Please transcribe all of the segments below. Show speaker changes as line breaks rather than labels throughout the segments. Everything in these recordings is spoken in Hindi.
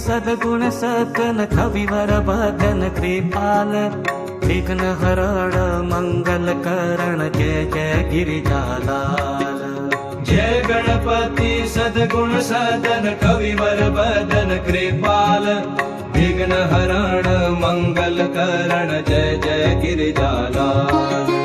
सद्गुण सकन कविवर बदन कृपाल विघ्न हरण मंगल करण जय जय गिरिजालाल।
जय गणपति सद्गुण सदन कविवर बदन कृपाल विघ्न हरण मंगल करण जय जय गिरिजालाल।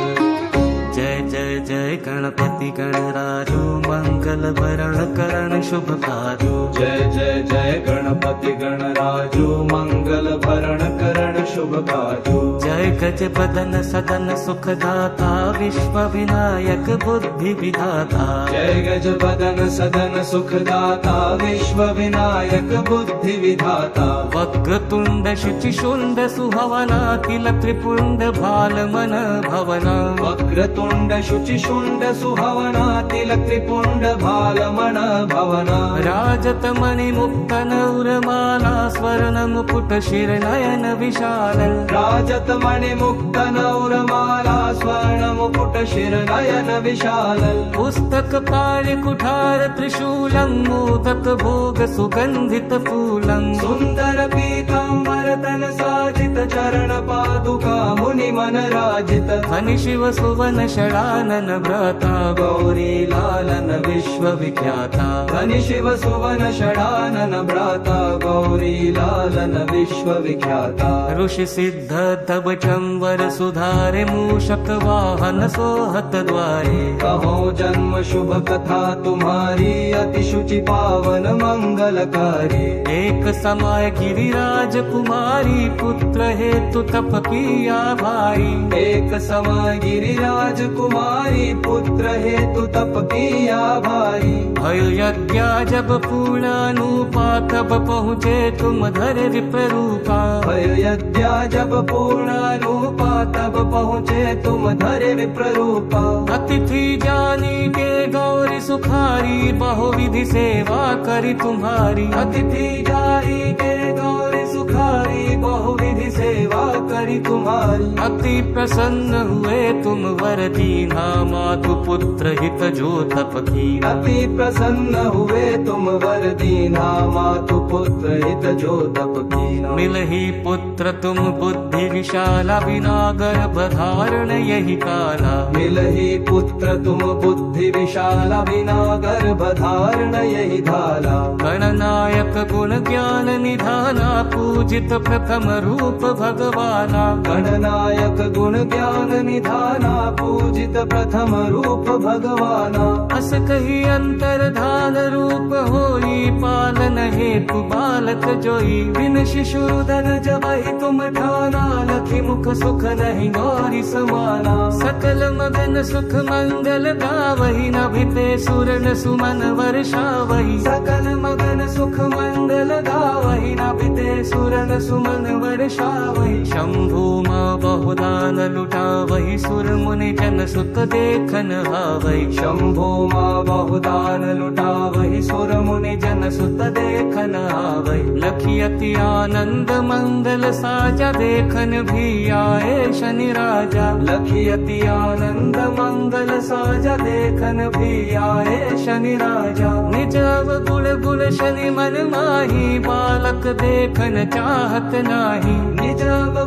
जय जय जय गणपति गणराजो मंगल भरण करण शुभ काजो।
जय जय जय गणपति गणराजो मंगल भरण करण शुभ काजो।
जय गज बदन सदन सुखदाता विश्व विनायक बुद्धि विधाता।
जय गज बदन सदन सुखदाता विश्व विनायक बुद्धि विधाता।
वक्रतुंड शुचिशुंड सुहवना तिल त्रिपुंड भाल मन भवना।
वक्रतुंड शुचिशुंड सुहवना तिल त्रिपुंड भाल मन भवना।
राजत मणि मुक्त नौरमाला स्वर्ण मुकुट शिर नयन विशाल।
राजत मणि मुक्त नौरमाला स्वर्ण मुकुट शिर नयन विशाल।
पुस्तक पाणि कुठार त्रिशूलं मोदक भोग सुगंधित फूलं।
सुंदर पीतांबर तन साजित चरण पादुका मुनि मन राजित।
धनि शिव सुवन षडानन व्रता
गौरी लालन विश्व विख्याता। धनि शिव सुवन षडानन भ्राता गौरी लालन विश्व विख्याता।
ऋषि सिद्ध तब चंवर सुधारे मूषक वाहन सोहत द्वारे।
कहो जन्म शुभ कथा तुम्हारी अति शुचि पावन मंगलकारी।
एक समय गिरिराज कुमारी पुत्र हेतु तप किया भाई।
एक समय गिरिराज कुमारी पुत्र हेतु तप किया भाई।
भय यज्ञ जब पूर्णानुपा तब पहुँचे तुम धर विप्ररूपा।
भय यज्ञ जब पूर्णानुपा तब पहुँचे तुम धरे विप्ररूपा।
अतिथि जानी के गौरी सुखारी बहुविधि सेवा करी तुम्हारी।
अतिथि जानी के गौरी सुखारी बहुविधि सेवा करी तुम्हारी।
अति प्रसन्न हुए तुम वर दीना मातु पुत्र हित जो तप कीना।
अति प्रसन्न हुए तुम वर दीना मातु पुत्र हित जो तप कीना।
मिलहि पुत्र तुम बुद्धि विशाला बिना गर्भ धारण यही काला।
मिलहि पुत्र तुम बुद्धि विशाला बिना गर्भ धारण यही धाला।
गणनायक गुण ज्ञान निधाना पूजित प्रथम रूप भगवाना।
गणनायक गुण ज्ञान निधाना पूजित प्रथम रूप भगवाना।
अस कही अंतर्धान रूप होई पालन हेतु बालक जोई। बिन शिशु रुदन जबहि तुम ठाना लखि मुख सुख नहीं गौरी समाना। सकल मगन सुख मंगल गावहि नभिते सुर न सुमन वर्षावहि। सकल मगन सुख मंगल गावहि नभिते सुर न सुमन वर्षावहि। शंभु मां बहुदान लुटावहि सुर मुनि जन सुत देखन हावहि।
शंभो मां बहुदान लुटावहि सुर मुनि जन सुत देखन हावहि।
लखि अति आनंद मंगल साजा देखन भी आए शनि राजा।
लखि अति आनंद मंगल साजा देखन भी आए शनि राजा।
निज अवगुण गुण शनि मन माही बालक देखन चाहत नाही।
निज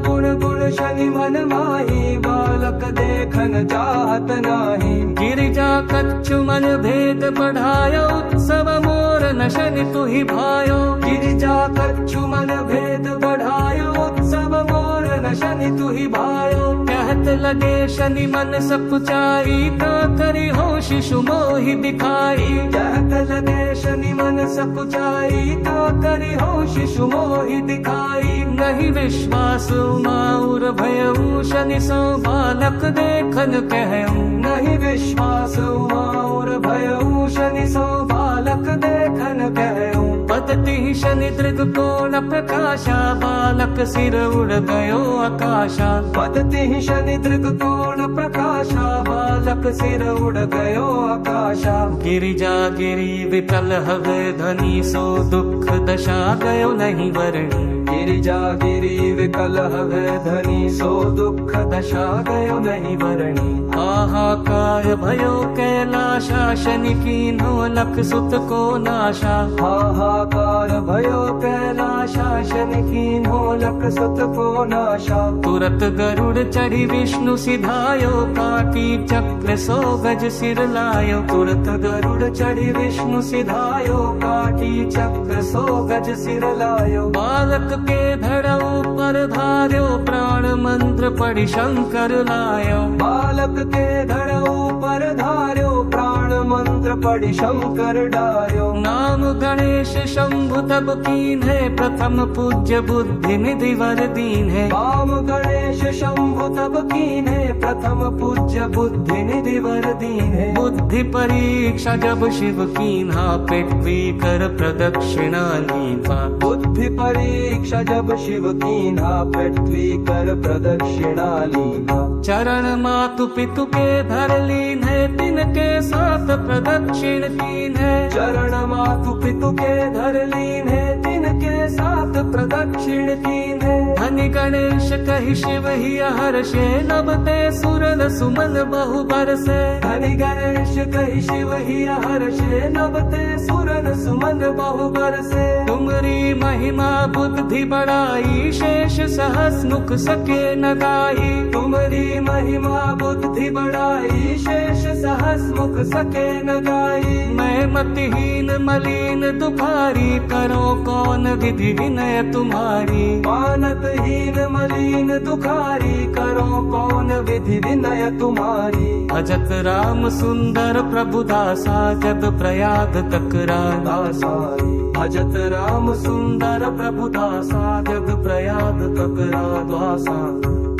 गुण गुण शनि मन माही बालक देखन चाहत नाही।
गिरिजा कच्छु मन भेद बढ़ायो उत्सव मोर न शनि तुहि भायो।
गिरिजा कच्छु मन भेद बढ़ायो उत्सव मोर न शनि तुहि भायो।
कहत लगे शनि मन सकुचाई का करी हो शिशु मोहि दिखाई।
कहत लगे शनि मन सकुचाई का करी हो शिशु मोहि दिखाई।
नहीं विश्वास माउर भयऊ शनि सो बालक देखन कहऊँ।
नहीं विश्वास माउर भयऊ शनि सो बालक देखन कहऊँ।
पतति शनि दृग कोण प्रकाशा बालक सिर उड़ गयो आकाशा।
पतति शनि दृग कोण प्रकाशा बालक सिर उड़ गयो आकाशा।
गिरिजा गिरी विकल हवे धनी सो दुख दशा गयो नहीं वरणी।
गिरिजा गिरी विकलह है धनी, सो दुख दशा गयो नहीं वरणी।
हाहाकार भयो कैलाशा, शनि कीन्हो लख सुत को नाशा।
हाहाकार भयो कैलाशा, शनि कीन्हो लख सुत को नाशा।
तुरत गरुड़ चढ़ी विष्णु सिधायो, काटी चक्र सो गज सिर लायो।
तुरत गरुड़ चढ़ी विष्णु सिधायो, काटी चक्र सो गज सिर लायो।
बालक के धड़ ऊपर धार्यो, प्राण मंत्र पढ़ि शंकर लायो।
बालक के धड़ ऊपर धार्यो, प्राण मंत्र पढ़ि शंकर डार्यो।
नाम गणेश शंभु तब कीन्हे, प्रथम पूज्य बुद्धि निधि वर दीन्हे।
नाम गणेश शंभु तब कीन्हे, प्रथम पूज्य बुद्धि निधि वर दीन्हे।
बुद्धि परीक्षा जब शिव कीन्हा, पृथ्वी कर प्रदक्षिणा लीन्हा।
बुद्धि परीक्षा जब शिव कीन्हा, पृथ्वी कर प्रदक्षिणा लीन्हा।
चरण मातु पितु के धर लीन्हे, तिनके साथ प्रदक्षिण कीन्हे।
चरण मातु पितु के धर लीन्हे, तिनके साथ प्रदक्षिण कीन्हे।
धनि गणेश कहि शिव ही हर्षे, नभते सुरन सुमन बहु बरसे।
धनि गणेश कहि शिव ही हर्षे, नभते सुरन सुमन बहु बरसे।
तुमरी महिमा बुद्धि बढ़ाई, शेष सहस मुख सके न गाई।
तुमरी महिमा बुद्धि बढ़ाई, शेष सहस मुख सके न गाई।
मैं मतिहीन मलिन दुखारी, करो कौन विधि विनय तुम्हारी।
मानतहीन मलिन दुखारी, करो कौन विधि विनय तुम्हारी।
भजत राम सुंदर प्रभु दासा, जग प्रयाग तकरा
दासारी।
भजत राम सुंदर प्रभु दासा, जग प्रयाग तकरा दासा।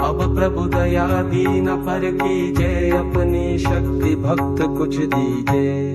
अब प्रभु दया दीन पर कीजे, अपनी शक्ति भक्त कुछ दीजे।